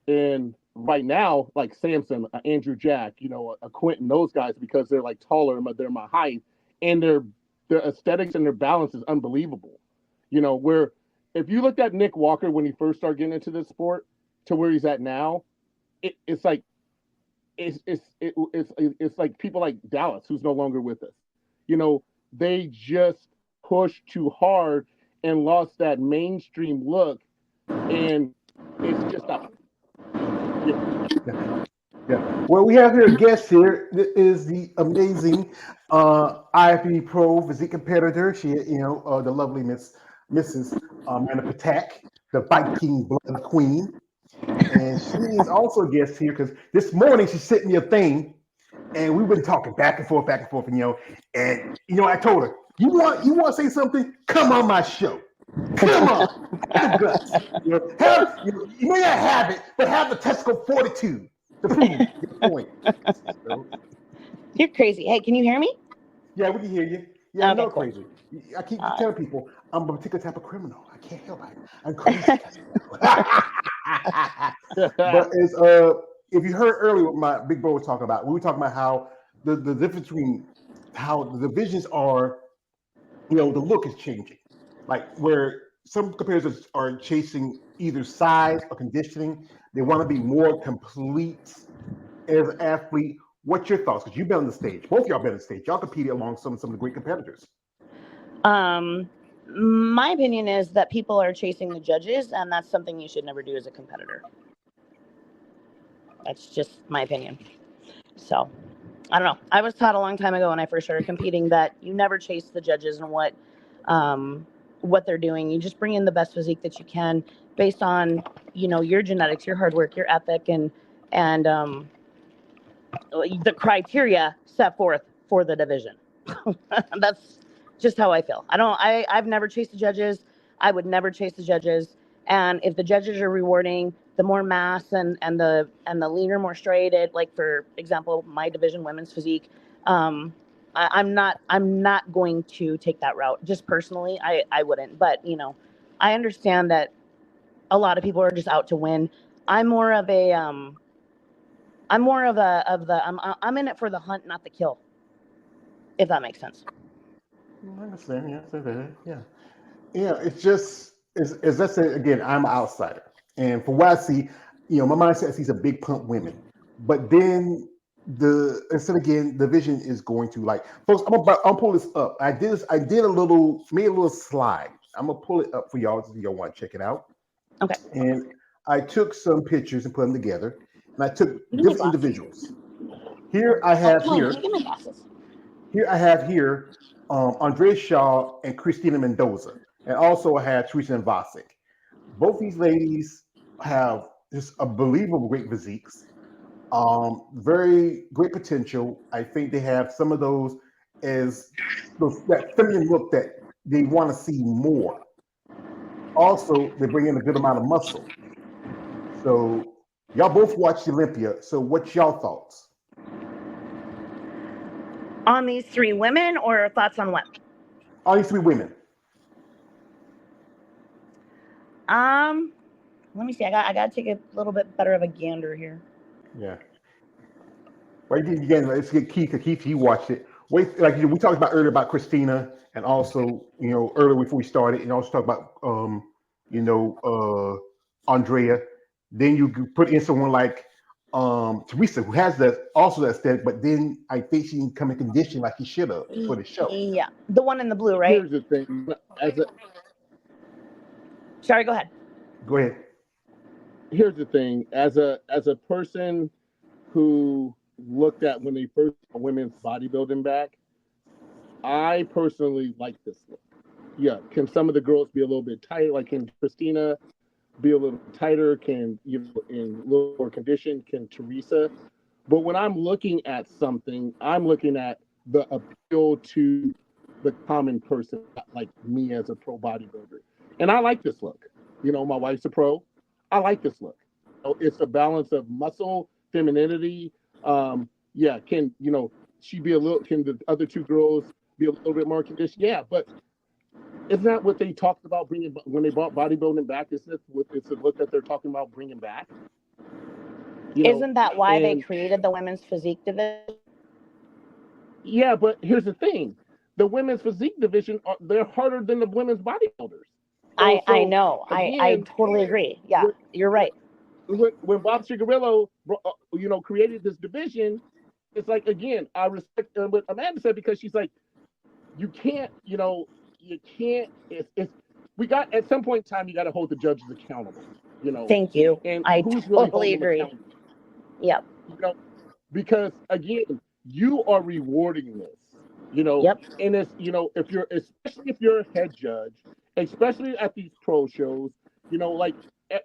And right now, like Samson, Andrew Jack, a Quentin, those guys, because they're like taller, they're my height, and their aesthetics and their balance is unbelievable. Where if you looked at Nick Walker when he first started getting into this sport to where he's at now, it's like it's like people like Dallas, who's no longer with us. They just pushed too hard and lost that mainstream look, and it's just a yeah. Yeah. Well, we have here a guest here. This is the amazing IFBB Pro physique competitor. She, the lovely Mrs. Amanda Patak, the Viking Blood Queen. And she is also a guest here because this morning she sent me a thing and we've been talking back and forth, I told her, you want to say something? Come on my show. Come on. Have the guts. You may not have it, but have the Tesco fortitude to prove your point. So, You're crazy. Hey, can you hear me? yeah, we can hear you. Yeah, Okay, no cool. crazy. I keep telling people I'm a particular type of criminal. I can't help it. I'm crazy. But as if you heard earlier what my big bro was talking about, we were talking about how the difference between how the divisions are, the look is changing. Like where some competitors are chasing either size or conditioning, they want to be more complete as an athlete. What's your thoughts? Because you've been on the stage, both of y'all been on the stage. Y'all competed along some of the great competitors. My opinion is that people are chasing the judges, and that's something you should never do as a competitor. That's just my opinion. So, I don't know. I was taught a long time ago when I first started competing that you never chase the judges and what they're doing. You just bring in the best physique that you can based on your genetics, your hard work, your ethic, and the criteria set forth for the division. That's just how I feel. I've never chased the judges. I would never chase the judges. And if the judges are rewarding the more mass and the leaner, more striated, like for example, my division women's physique, I'm not going to take that route. Just personally, I wouldn't. But I understand that a lot of people are just out to win. I'm more of a I'm in it for the hunt, not the kill. If that makes sense. I understand. Yeah, say that. Yeah. Yeah, it's just as I said again, I'm an outsider. And from what I see, my mindset sees a big pump women. But then the instead again, the vision is going to like folks, I'm pull this up. I did made a little slide. I'm gonna pull it up for y'all if y'all want to check it out. Okay. And I took some pictures and put them together. And I took Give me my different glasses. individuals. Here I Oh, have Kelly, can here, you give me glasses? here I have here Andrea Shaw and Christina Mendoza. And also I have Teresa and Vasic. Both these ladies have just a believable great physiques, very great potential. I think they have some of those as that feminine look that they want to see more. Also, they bring in a good amount of muscle. So y'all both watched Olympia. So what's y'all thoughts? On these three women, or thoughts on what? All these three women. Let me see. I got to take a little bit better of a gander here. Yeah. Right again, let's get Keith. 'Cause Keith, he watched it. Wait, like we talked about earlier about Christina, and also earlier before we started, and also talk about Andrea. Then you could put in someone like Teresa, who has that also that aesthetic, but then I think she didn't come in condition like he should have for the show. Yeah, the one in the blue, right? Here's the thing, Sorry, go ahead. Go ahead. as a person who looked at when they first saw women's bodybuilding back, I personally like this look. Yeah, can some of the girls be a little bit tighter? Like, can Christina be a little tighter? Can in a little more condition? Can Teresa? But when I'm looking at something, I'm looking at the appeal to the common person, like me as a pro bodybuilder. And I like this look. My wife's a pro. I like this look. It's a balance of muscle, femininity. Yeah, she be a little? Can the other two girls be a little bit more conditioned? Yeah, but isn't that what they talked about bringing when they brought bodybuilding back? Isn't it? It's a look that they're talking about bringing back. Isn't that why they And created the women's physique division? yeah, but here's the thing: the women's physique division they're harder than the women's bodybuilders. I So know. I again, totally agree. Yeah, when, you're right. when Bob Cigarillo, created this division, it's like again, I respect what Amanda said because she's like, you can't, you can't. It's we got at some point in time you got to hold the judges accountable, Thank you. and I who's really totally holding them agree. accountable, Yep. you know, because again, you are rewarding this, Yep. and it's if you're especially if you're a head judge, especially at these pro shows, like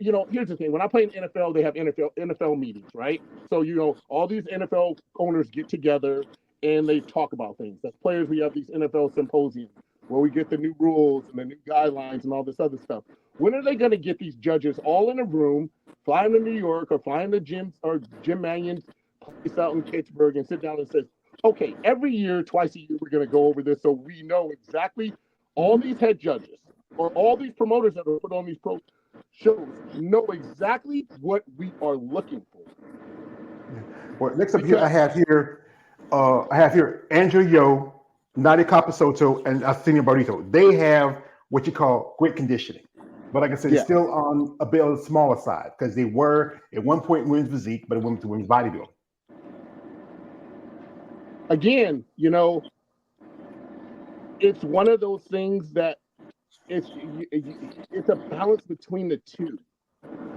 here's the thing: when I play in NFL, they have NFL meetings, right? So all these NFL owners get together and they talk about things. As players, we have these NFL symposiums where we get the new rules and the new guidelines and all this other stuff. When are they going to get these judges all in a room, flying to New York or flying to Jim Mannion's place out in Pittsburgh and sit down and say, okay, every year, twice a year, we're going to go over this so we know exactly all these head judges or all these promoters that are put on these pro shows know exactly what we are looking for. Well, next up here, I have here Andrew Yo, Nadia Capasoto, and Arsenio Barrito. They have what you call great conditioning. But like I said, it's Yeah. still on a bit on the smaller side because they were at one point in women's physique, but it went to women's bodybuilding. Again, it's one of those things that it's a balance between the two.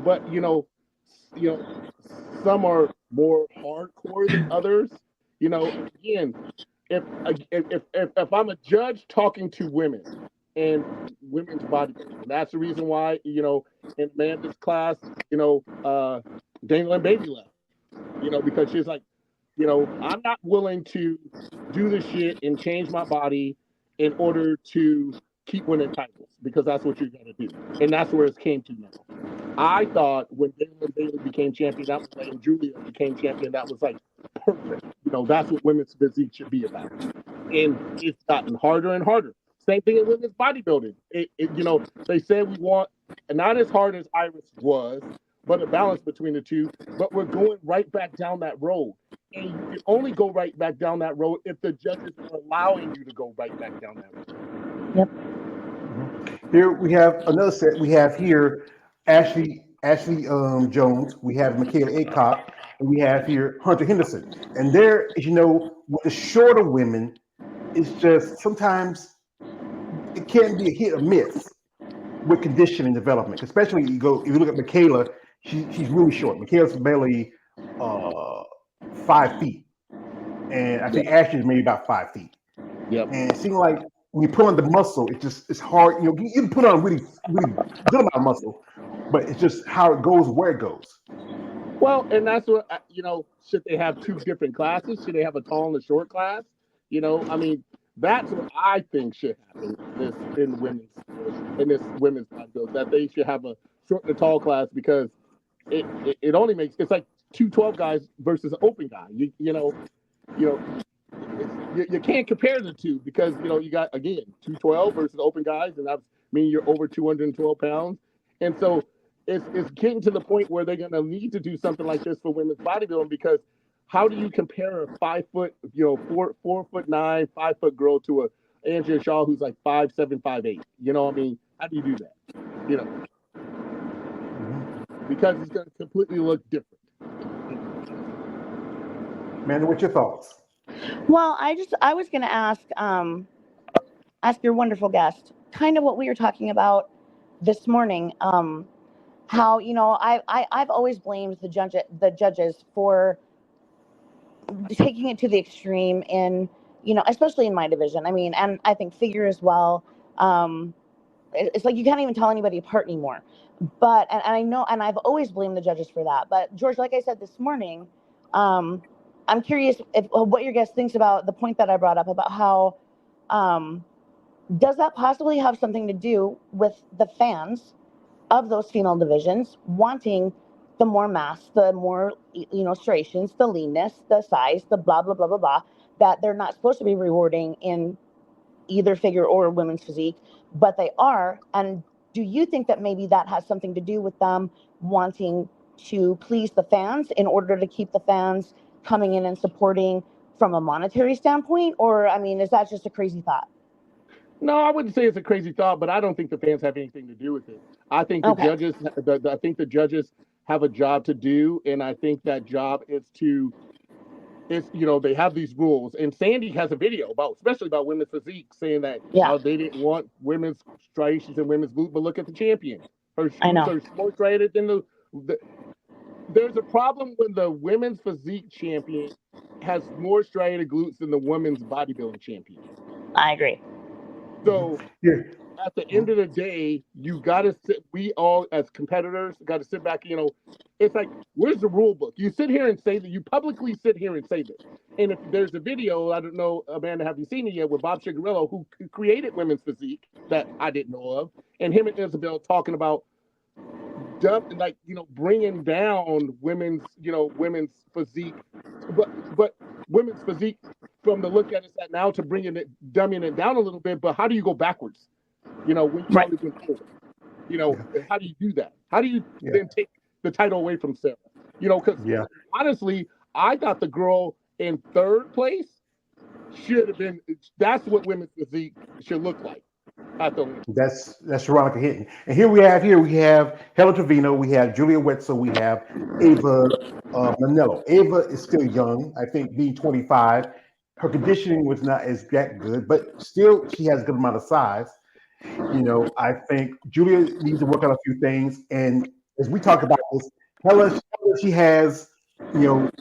But some are more hardcore than others. Again, if I'm a judge talking to women and women's bodybuilding, that's the reason why in Amanda's class, Daniel and Baby left. Because she's like, I'm not willing to do the shit and change my body in order to keep winning titles because that's what you're gonna do, and that's where it came to now. I thought when Daniel Bailey became champion, that was like, and Julia became champion, that was like perfect. That's what women's physique should be about. And it's gotten harder and harder. Same thing in women's bodybuilding. They said we want not as hard as Iris was, but a balance between the two. But we're going right back down that road. And you can only go right back down that road if the judges are allowing you to go right back down that road. Yep. Here we have another set. We have here Ashley Jones. We have Michaela Aycock, and we have here Hunter Henderson. And there, as you know, with the shorter women, it's just sometimes it can be a hit or miss with conditioning development. Especially if you look at Michaela, she's really short. Michaela's barely 5 feet, and I think Ashley's maybe about 5 feet. Yep. And it seems like when you put on the muscle, it's hard. You can put on really good amount of muscle, but it's just how it goes, where it goes. Well, and that's what should they have two different classes? Should they have a tall and a short class? I mean, that's what I think should happen in this women's bodybuilding, that they should have a short and a tall class because it only makes it's like 212 guys versus an open guy. You can't compare the two because you got again 212 versus open guys, and that means you're over 212 pounds, and so it's getting to the point where they're going to need to do something like this for women's bodybuilding because how do you compare a 5 foot, 4'9", 5 foot girl to a Andrea Shaw who's like 5'7", 5'8"? I mean, how do you do that? Because it's going to completely look different. Man, what's your thoughts? Well, I was going to ask your wonderful guest kind of what we were talking about this morning. How I've always blamed the judges for taking it to the extreme in especially in my division. I mean, and I think figure as well. It's like you can't even tell anybody apart anymore. But and I know, and I've always blamed the judges for that. But George, like I said this morning, I'm curious what your guest thinks about the point that I brought up about how does that possibly have something to do with the fans of those female divisions wanting the more mass, the more striations, the leanness, the size, the blah blah blah blah blah that they're not supposed to be rewarding in either figure or women's physique, but they are. And do you think that maybe that has something to do with them wanting to please the fans in order to keep the fans coming in and supporting from a monetary standpoint? Or, I mean, is that just a crazy thought? No, I wouldn't say it's a crazy thought, but I don't think the fans have anything to do with it. I think the Okay. judges, I think the judges have a job to do, and I think that job is to they have these rules, and Sandy has a video about, especially about women's physique, saying that Yeah, how they didn't want women's striations and women's glute, but look at the champion. Her I glutes know. are more striated than the. There's a problem when the women's physique champion has more striated glutes than the women's bodybuilding champion. I agree. So Yeah. at the end of the day, you got to sit. We all, as competitors, got to sit back. It's like, where's the rule book? You sit here and say that you publicly sit here and say this. And if there's a video, I don't know, Amanda, have you seen it yet? With Bob Chigarillo, who created women's physique that I didn't know of, and him and Isabel talking about bringing down women's physique, but women's physique from the look at it at now to bringing it, dumbing it down a little bit. But how do you go backwards? When you Right. only went forward. Yeah. How do you do that? How do you Yeah. then take the title away from Sarah? Because Yeah. honestly, I thought the girl in third place should have been. That's what women's physique should look like at the Olympics. That's Veronica Hinton. And here we have Helen Trevino, we have Julia Wetzel, we have Ava Manello. Ava is still young, I think being 25. Her conditioning was not as that good, but still she has a good amount of size. I think Julia needs to work on a few things. And as we talk about this, Helen, she has,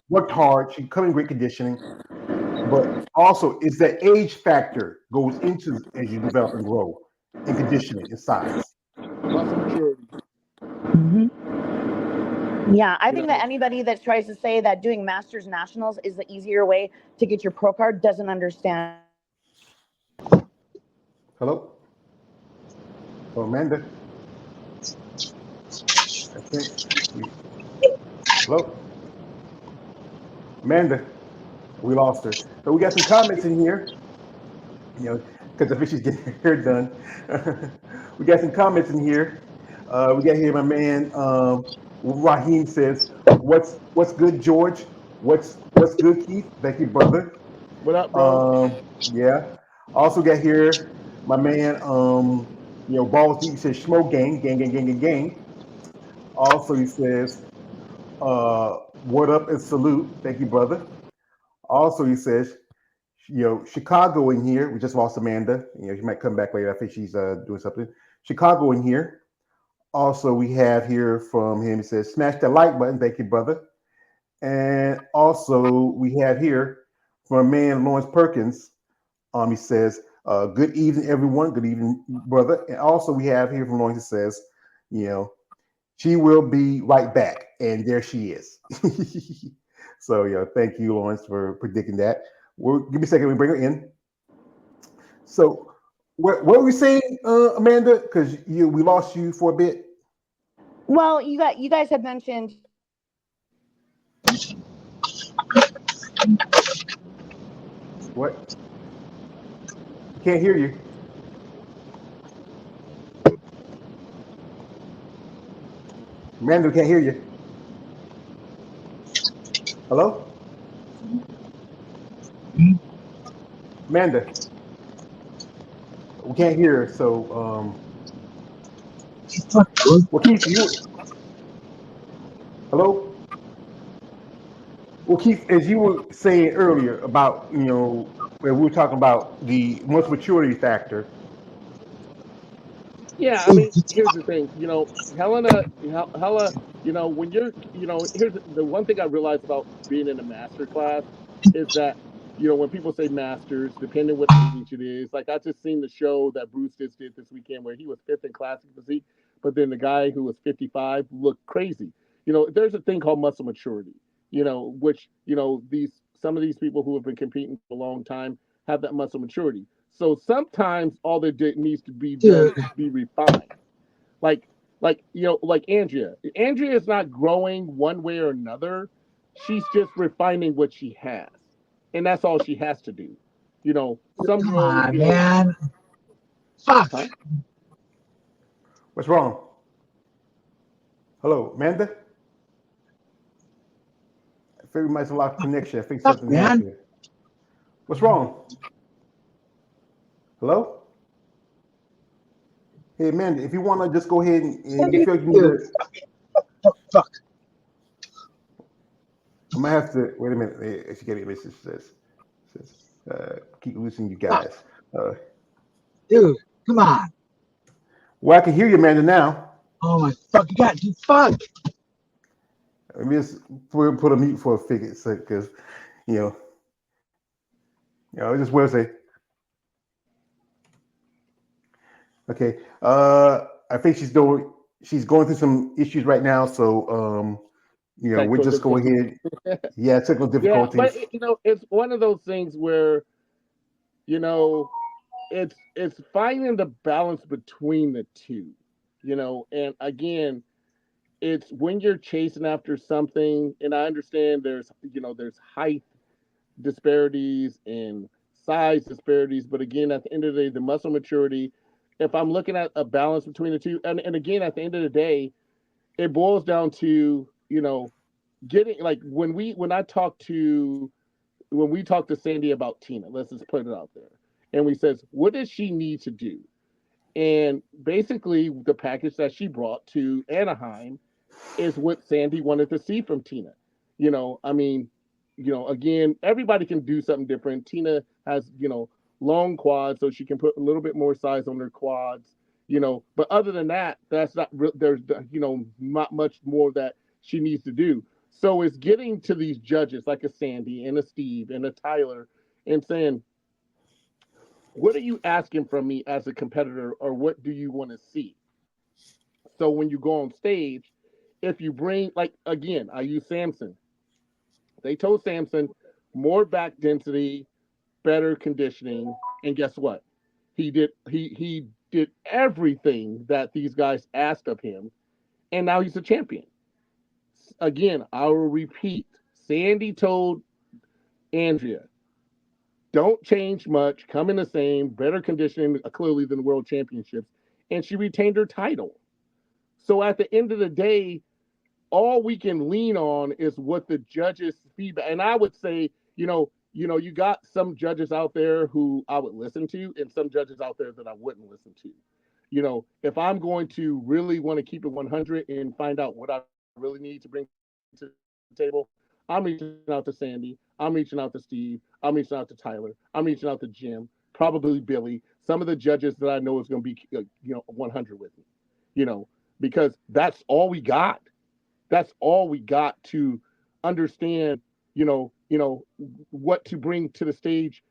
worked hard. She's come in great conditioning, but also is that age factor goes into as you develop and grow in conditioning and size. Muscle maturity. Hmm. Yeah, I You think that know, anybody that tries to say that doing Masters Nationals is the easier way to get your pro card doesn't understand. Hello? Oh, Amanda. I think hello? Amanda. We lost her. So we got some comments in here, because I think she's getting her hair done. We got some comments in here. We got here my man Raheem says, "What's good, George? What's good, Keith? Thank you, brother." what up, bro? Yeah. Also got here my man Balls Deep says Schmo gang, gang, gang, gang, gang, gang. Also he says, what up and salute. Thank you, brother. Also he says, Chicago in here. We just lost Amanda. She might come back later. I think she's doing something. Chicago in here. Also, we have here from him. He says, smash that like button. Thank you, brother. And also, we have here from a man, Lawrence Perkins. He says, good evening, everyone. Good evening, brother. And also, we have here from Lawrence, he says, you know, she will be right back. And there she is. So, thank you, Lawrence, for predicting that. Give me a second. We bring her in. So, what were we saying, Amanda? Because we lost you for a bit. Well, you guys had mentioned. What? Can't hear you. Amanda, can't hear you. Hello? Amanda, we can't hear her. So, well, Keith, hello? Well, Keith, as you were saying earlier about, where we were talking about the most maturity factor. Yeah, I mean, here's the thing. Hella, when here's the one thing I realized about being in a master class is that, when people say masters, depending what age it is, like I just seen the show that Bruce just did this weekend where he was fifth in classic physique, but then the guy who was 55 looked crazy. There's a thing called muscle maturity, which, some of these people who have been competing for a long time have that muscle maturity. So sometimes all that needs to be done is be refined. Like like Andrea. Andrea is not growing one way or another. She's just refining what she has. And that's all she has to do. Some Come girls, on, man. Fuck. huh? What's wrong? Hello, Amanda? Very much a lot of connection. I think Fuck, something man. happened. What's wrong? Hello? Hey, man, if you want to just go ahead and you feel like you need Dude, to, fuck. I might have to, wait a minute. She gave me a message says keep losing you Fuck. guys. Uh, Dude, come on. well, I can hear you, Amanda, now. Oh my fucking god, dude, fuck. Let me just put a mute for a figure, because, you know, I just want to say, okay. I think she's going through some issues right now. So, we'll Technical just go difficulties. ahead. Yeah, technical Yeah, but difficulties. it's one of those things where you know it's finding the balance between the two, and again, it's when you're chasing after something, and I understand there's height disparities and size disparities, but again, at the end of the day, the muscle maturity. If I'm looking at a balance between the two, and again, at the end of the day, it boils down to getting like when we talk to Sandy about Tina, let's just put it out there, and we says, what does she need to do? And basically, the package that she brought to Anaheim is what Sandy wanted to see from Tina. I mean, again, everybody can do something different. Tina has, long quads, so she can put a little bit more size on her quads. But other than that, that's not there's not much more that she needs to do. So it's getting to these judges like a Sandy and a Steve and a Tyler and saying, what are you asking from me as a competitor, or what do you want to see? So when you go on stage, if you bring, like, again, I use Samson. They told Samson more back density, better conditioning, and guess what? He did everything that these guys asked of him, and now he's a champion. Again, I will repeat. Sandy told Andrea, don't change much, come in the same, better conditioning clearly than the world championships, and she retained her title. So at the end of the day, all we can lean on is what the judges feedback. And I would say, you got some judges out there who I would listen to, and some judges out there that I wouldn't listen to. If I'm going to really want to keep it 100 and find out what I really need to bring to the table, I'm reaching out to Sandy, I'm reaching out to Steve, I'm reaching out to Tyler, I'm reaching out to Jim, probably Billy, some of the judges that I know is going to be 100 with me. Because that's all we got. That's all we got to understand, what to bring to the stage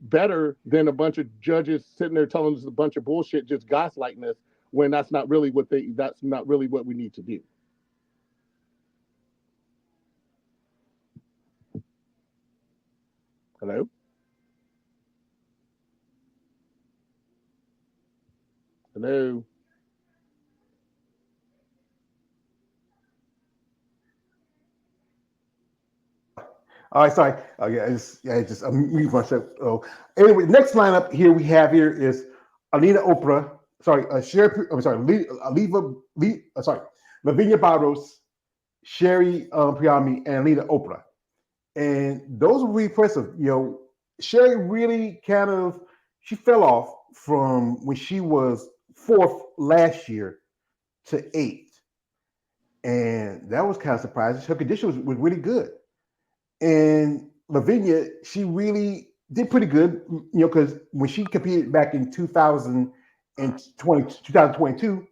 better than a bunch of judges sitting there telling us a bunch of bullshit, just gaslighting us when that's not really what we need to do. Hello? Hello? All right, sorry. I just mute myself. Oh, anyway, next lineup here we have here is Alina Oprah. Sorry, Sherry. I'm sorry, Aliva. Sorry, Lavinia Barros, Sherry Priami, and Alina Oprah. And those were really impressive. Sherry really she fell off from when she was fourth last year to eighth, and that was kind of surprising. Her condition was really good. And Lavinia, she really did pretty good, because when she competed back in 2022,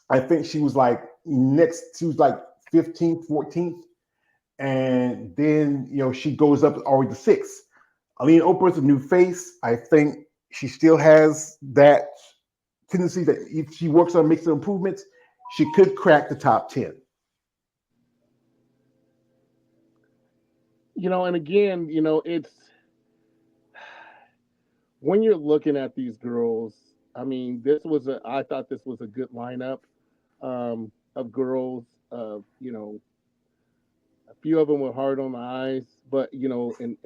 I think she was like she was like 15th, 14th. And then, she goes up already to sixth. Alina Oprah's a new face. I think she still has that tendency that if she works on making improvements, she could crack the top 10. And again, it's when you're looking at these girls, I mean, I thought this was a good lineup of girls. A few of them were hard on the eyes, but and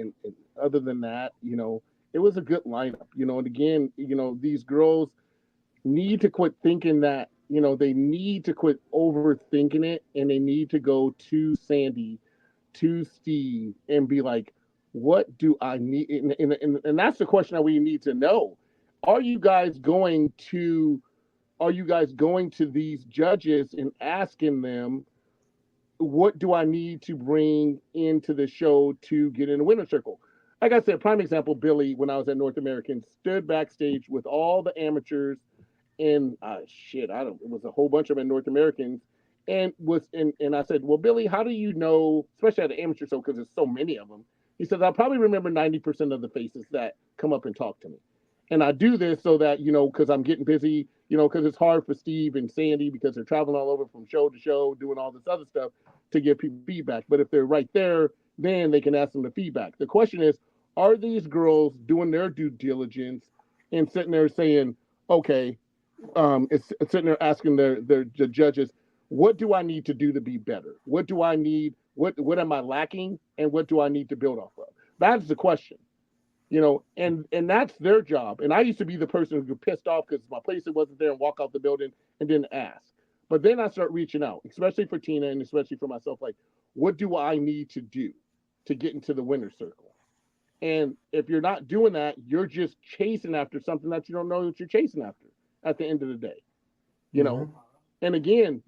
other than that, it was a good lineup. And again, these girls need to quit thinking that they need to quit overthinking it, and they need to go to Sandy to Steve and be like, what do I need? And that's the question that we need to know. Are you guys going to these judges and asking them, what do I need to bring into the show to get in the winner's circle? Like I said, prime example, Billy, when I was at North American, stood backstage with all the amateurs and it was a whole bunch of them in North Americans, and I said, well, Billy, how do you know, especially at the amateur show, because there's so many of them? He says, I probably remember 90% of the faces that come up and talk to me, and I do this so that because I'm getting busy, because it's hard for Steve and Sandy because they're traveling all over from show to show, doing all this other stuff to give people feedback. But if they're right there, then they can ask them the feedback. The question is, are these girls doing their due diligence and sitting there saying, okay, it's sitting there asking the judges, what do I need to do to be better? What do I need? What am I lacking? And what do I need to build off of? That's the question, and that's their job. And I used to be the person who got pissed off because my place wasn't there and walk out the building and didn't ask. But then I start reaching out, especially for Tina and especially for myself, like, what do I need to do to get into the winner's circle? And if you're not doing that, you're just chasing after something that you don't know that you're chasing after at the end of the day, you know. And again,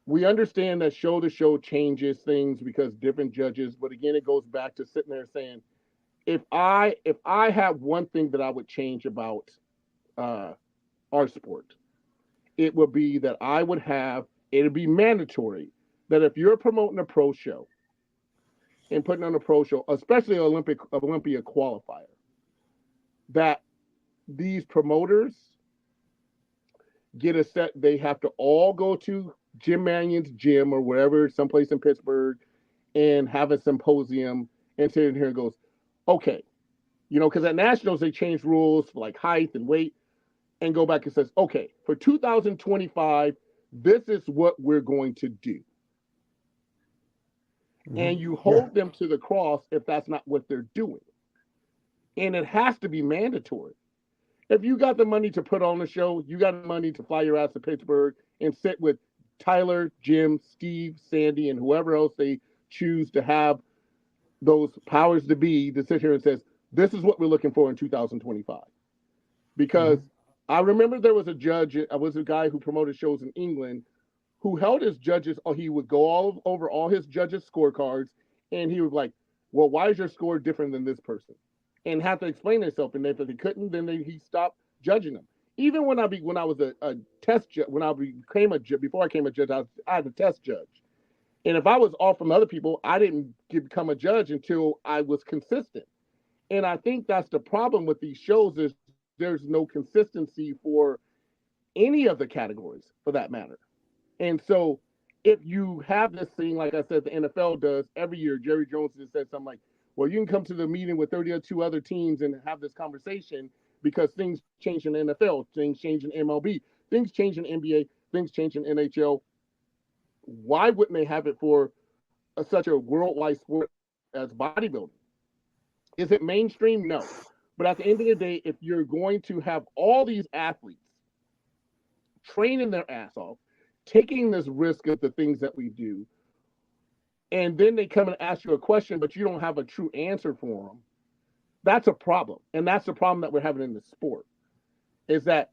we understand that show to show changes things because different judges, but again, it goes back to sitting there saying, if I have one thing that I would change about our sport, it would be that it'd be mandatory that if you're promoting a pro show and putting on a pro show, especially an Olympia qualifier, that these promoters get a set. They have to all go to Jim Mannion's gym or wherever, someplace in Pittsburgh, and have a symposium and sit in here and goes, okay, because at nationals they change rules for like height and weight, and go back and says, okay, for 2025, this is what we're going to do. And you hold them to the cross if that's not what they're doing. And it has to be mandatory. If you got the money to put on a show, you got the money to fly your ass to Pittsburgh and sit with Tyler, Jim, Steve, Sandy, and whoever else they choose to have those powers to be to sit here and says, this is what we're looking for in 2025. Because I remember there was a judge, I was a guy who promoted shows in England who held his judges, or he would go all over all his judges' scorecards, and he was like, well, why is your score different than this person? And have to explain himself. And if he couldn't, then he stopped judging them. Even when I was a test judge, when I became a judge, before I became a judge, I had a test judge. And if I was off from other people, I didn't become a judge until I was consistent. And I think that's the problem with these shows is there's no consistency for any of the categories for that matter. And so if you have this thing, like I said, the NFL does every year, Jerry Jones just said something like, well, you can come to the meeting with 32 other teams and have this conversation because things change in the NFL, things change in MLB, things change in NBA, things change in NHL. Why wouldn't they have it for such a worldwide sport as bodybuilding? Is it mainstream? No. But at the end of the day, if you're going to have all these athletes training their ass off, taking this risk of the things that we do, and then they come and ask you a question, but you don't have a true answer for them, that's a problem. And that's the problem that we're having in the sport, is that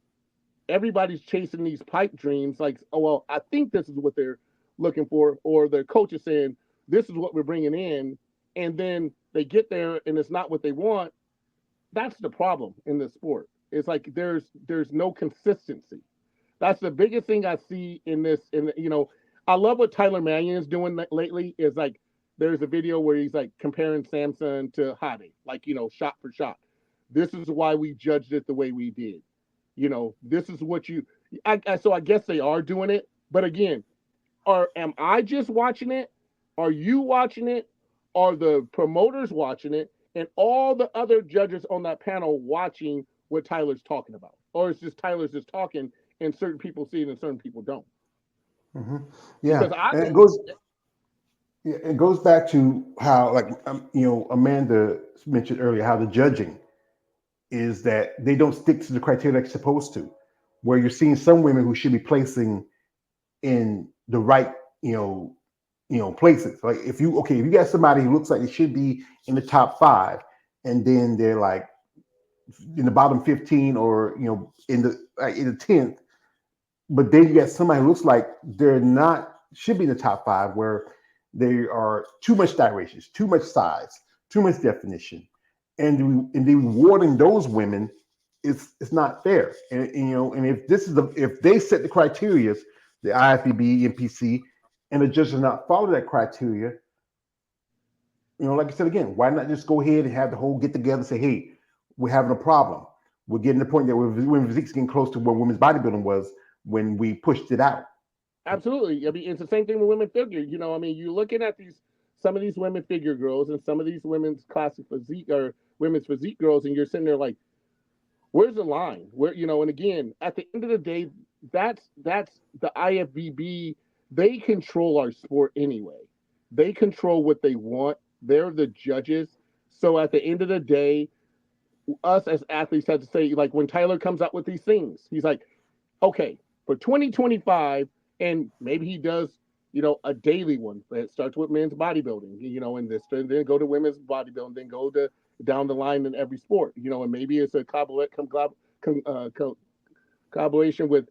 everybody's chasing these pipe dreams like, oh, well, I think this is what they're looking for, or their coach is saying, this is what we're bringing in, and then they get there and it's not what they want. That's the problem in the sport. It's like there's no consistency. That's the biggest thing I see in this. I love what Tyler Mannion is doing lately. Is like there's a video where he's like comparing Samson to Hadi, like shot for shot. This is why we judged it the way we did. This is what you. So I guess they are doing it, but again, am I just watching it? Are you watching it? Are the promoters watching it? And all the other judges on that panel watching what Tyler's talking about? Or it's just Tyler's just talking and certain people see it and certain people don't? Yeah, and it goes back to how, like, Amanda mentioned earlier, how the judging is that they don't stick to the criteria like you're supposed to, where you're seeing some women who should be placing in the right, places. Like if you got somebody who looks like they should be in the top 5, and then they're like in the bottom 15, or in the 10th, but then you got somebody who looks like they're not should be in the top 5, where they are too much gyrations, too much size, too much definition, and the rewarding those women, it's not fair. And if they set the criteria, the IFBB, NPC, and the judges not follow that criteria, like I said again, why not just go ahead and have the whole get together and say, hey, we're having a problem. We're getting to the point that women's physique's getting close to where women's bodybuilding was when we pushed it out. Absolutely. I mean, it's the same thing with women figure. I mean, you're looking at some of these women figure girls and some of these women's classic physique or women's physique girls, and you're sitting there like, where's the line? And again, at the end of the day, that's the IFBB. They control our sport anyway. They control what they want. They're the judges. So at the end of the day, us as athletes have to say, like when Tyler comes out with these things, he's like, okay, for 2025, and maybe he does, a daily one that starts with men's bodybuilding, and then go to women's bodybuilding, then go to down the line in every sport, and maybe it's a collaboration with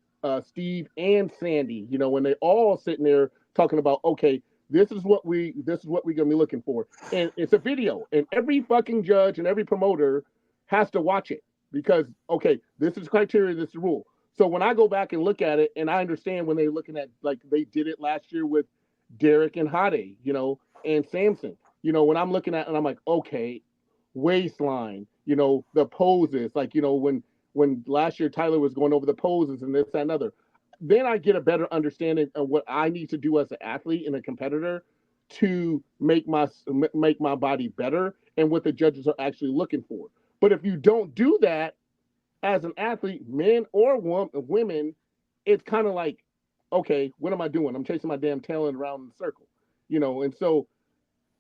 Steve and Sandy, when they all sitting there talking about, okay, this is what we're gonna be looking for, and it's a video, and every fucking judge and every promoter has to watch it because okay, this is criteria, this is the rule. So when I go back and look at it, and I understand when they're looking at like they did it last year with Derek and Hade, and Samson, when I'm looking at it and I'm like, okay, waistline, the poses, like when last year Tyler was going over the poses and this, that, and other, then I get a better understanding of what I need to do as an athlete and a competitor to make my body better and what the judges are actually looking for. But if you don't do that as an athlete, men or women, it's kind of like, okay, what am I doing? I'm chasing my damn tail around in a circle, And so,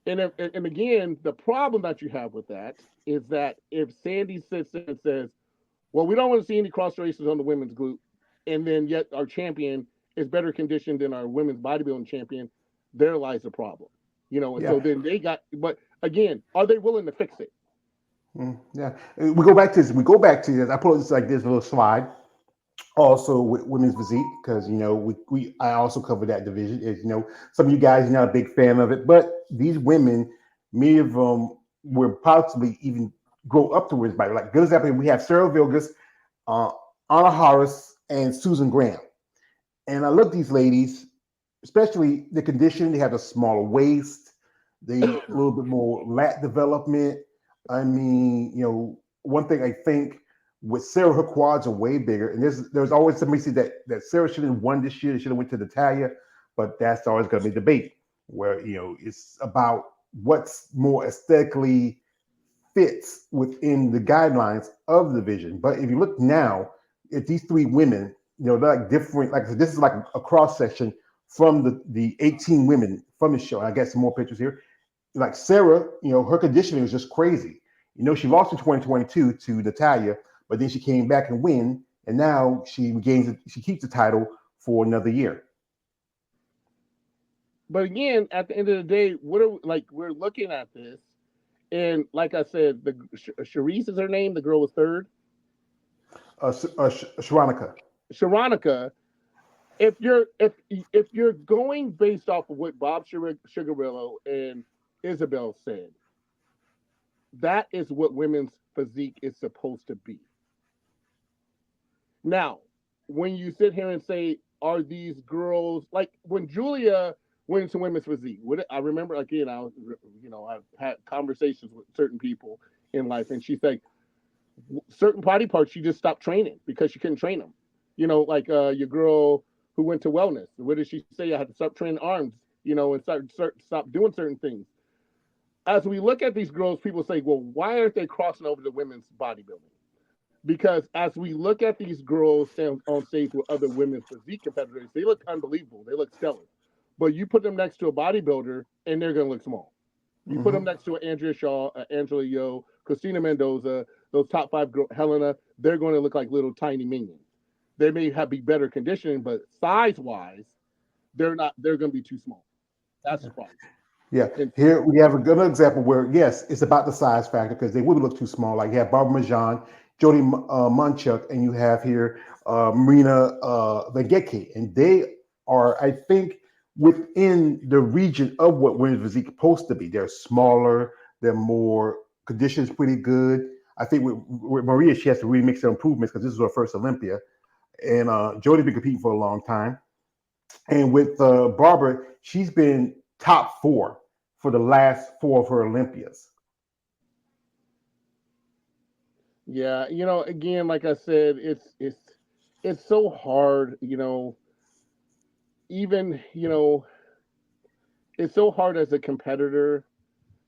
and again, the problem that you have with that is that if Sandy sits there and says, well, we don't want to see any cross races on the women's glute, and then yet our champion is better conditioned than our women's bodybuilding champion, there lies the problem, And Yeah. so then but again, are they willing to fix it? Yeah. We go back to this. I put this like this little slide also with women's physique, because I also cover that division. As some of you guys are not a big fan of it, but these women, many of them were possibly even grow up to women's body. Like good example, we have Sarah Vilgas, uh, Anna Harris, and Susan Graham. And I look at these ladies, especially the condition. They have a smaller waist, they a little bit more lat development. I mean, one thing I think with Sarah, her quads are way bigger. And there's always somebody say that Sarah should have won this year. They should have went to Natalia, but that's always going to be debate. Where it's about what's more aesthetically fits within the guidelines of the division. But if you look now at these three women, they're like different. Like I said, this is like a cross section from the 18 women from the show. I got some more pictures here. Like Sarah, her conditioning was just crazy. She lost in 2022 to Natalia, but then she came back and win, and now she keeps the title for another year. But again, at the end of the day, we're looking at this, and like I said, the Charisse is her name. The girl was third. Sharonica. Sharonica. If you're going based off of what Bob Sugarillo and Isabel said, that is what women's physique is supposed to be. Now, when you sit here and say, are these girls like when Julia went into women's physique? I remember again, I've had conversations with certain people in life, and she's like, certain body parts she just stopped training because she couldn't train them. Like your girl who went to wellness. What did she say? I had to stop training arms, and stop doing certain things. As we look at these girls, people say, well, why aren't they crossing over to women's bodybuilding? Because as we look at these girls on stage with other women's physique competitors, they look unbelievable. They look stellar. But you put them next to a bodybuilder, and they're going to look small. You put them next to an Andrea Shaw, Angela Yo, Christina Mendoza, those top 5 girls, Helena, they're going to look like little tiny minions. They may be better conditioning, but size-wise, they're not. They're going to be too small. That's the problem. Yeah, And here we have a good example where, yes, it's about the size factor because they would look too small. Like you have Barbara Majan, Jody Munchuk, and you have here Marina Vengeke. And they are, I think, within the region of what women's physique is supposed to be. They're smaller, they're more conditions pretty good. I think with Maria, she has to really make some improvements because this is her first Olympia. And Jody's been competing for a long time. And with Barbara, she's been top four for the last four of her Olympias. yeah, again, like I said, it's so hard, even, it's so hard as a competitor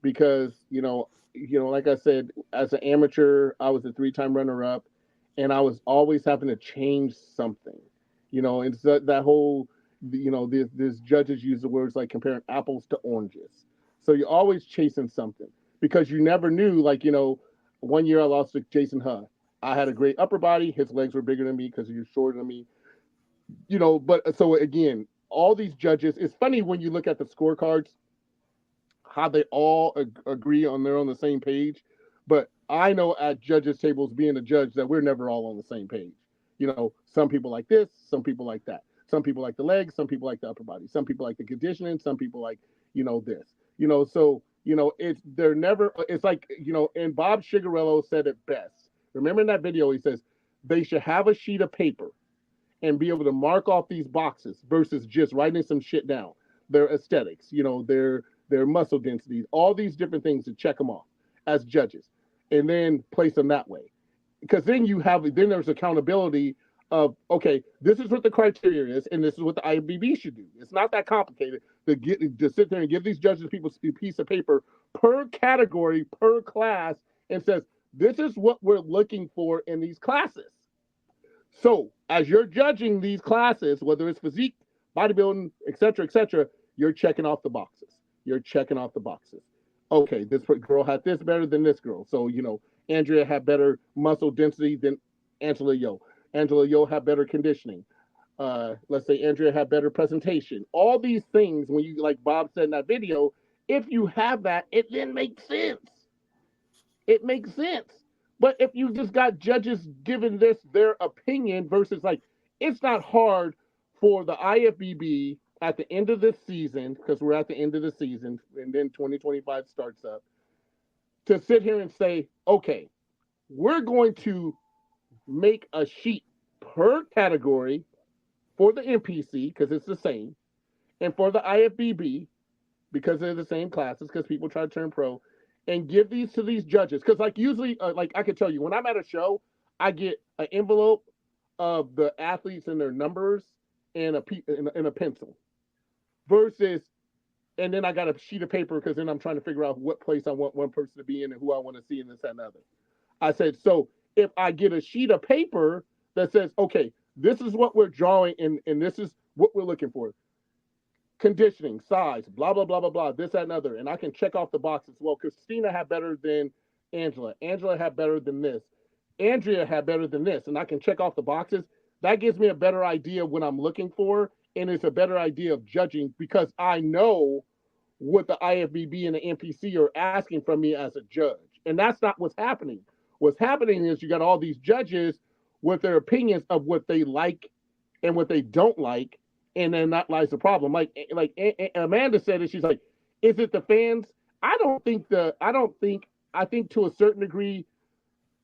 because like I said, as an amateur, I was a three-time runner-up, and I was always having to change something. It's that whole these judges use the words like comparing apples to oranges. So you're always chasing something because you never knew. Like one year I lost to Jason Huh. I had a great upper body. His legs were bigger than me because he was shorter than me. But so again, all these judges. It's funny when you look at the scorecards how they all agree on they're on the same page. But I know at judges' tables, being a judge, that we're never all on the same page. Some people like this, some people like that. Some people like the legs, some people like the upper body. Some people like the conditioning, some people like this. So it's they're never. It's like and Bob Shigarello said it best. Remember in that video, he says they should have a sheet of paper and be able to mark off these boxes versus just writing some shit down. Their aesthetics, their muscle densities, all these different things to check them off as judges, and then place them that way. Because then there's accountability of okay, this is what the criteria is, and this is what the IBB should do. It's not that complicated to sit there and give these judges people a piece of paper per category per class and says this is what we're looking for in these classes. So, as you're judging these classes, whether it's physique, bodybuilding, etc., you're checking off the boxes. You're checking off the boxes. Okay, this girl had this better than this girl. So, Andrea had better muscle density than Angela Yo. Angela Yo had better conditioning. Let's say Andrea had better presentation. All these things, when you, like Bob said in that video, if you have that, it then makes sense. It makes sense. But if you just got judges giving this their opinion versus like, it's not hard for the IFBB at the end of this season, because we're at the end of the season and then 2025 starts up, to sit here and say, okay, we're going to make a sheet per category for the NPC because it's the same, and for the IFBB because they're the same classes because people try to turn pro, and give these to these judges because like usually like I can tell you when I'm at a show I get an envelope of the athletes and their numbers and a pencil versus and then I got a sheet of paper because then I'm trying to figure out what place I want one person to be in and who I want to see in this and another. I said, so if I get a sheet of paper that says, okay, this is what we're drawing and this is what we're looking for, conditioning, size, blah, blah, blah, blah, blah, this, that, and other. And I can check off the boxes. Well, Christina had better than Angela. Angela had better than this. Andrea had better than this. And I can check off the boxes. That gives me a better idea of what I'm looking for. And it's a better idea of judging because I know what the IFBB and the NPC are asking from me as a judge. And that's not what's happening. What's happening is you got all these judges with their opinions of what they like and what they don't like, and then that lies the problem. Like Amanda said it, she's like, is it the fans? I think to a certain degree,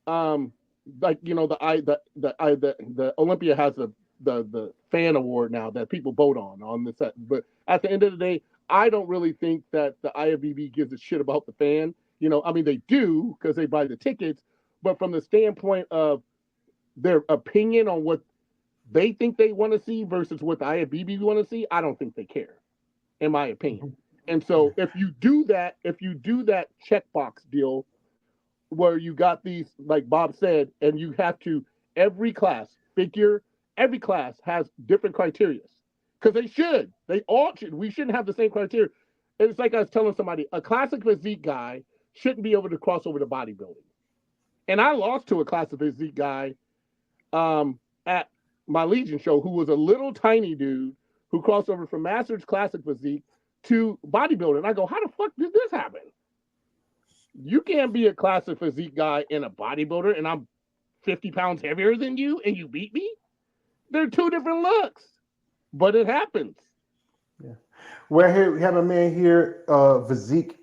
um, like the Olympia has the fan award now that people vote on the set. But at the end of the day, I don't really think that the IFBB gives a shit about the fan. I mean they do because they buy the tickets, but from the standpoint of their opinion on what they think they want to see versus what the IFBB want to see, I don't think they care, in my opinion. And so if you do that checkbox deal where you got these, like Bob said, and you have to every class has different criteria because they all should. We shouldn't have the same criteria. It's like I was telling somebody, a classic physique guy shouldn't be able to cross over to bodybuilding. And I lost to a classic physique guy at my Legion show who was a little tiny dude who crossed over from Masters Classic Physique to bodybuilding. I go, how the fuck did this happen? You can't be a classic physique guy and a bodybuilder, and I'm 50 pounds heavier than you, and you beat me? They're two different looks, but it happens. Yeah. We're here. We have a man here, physique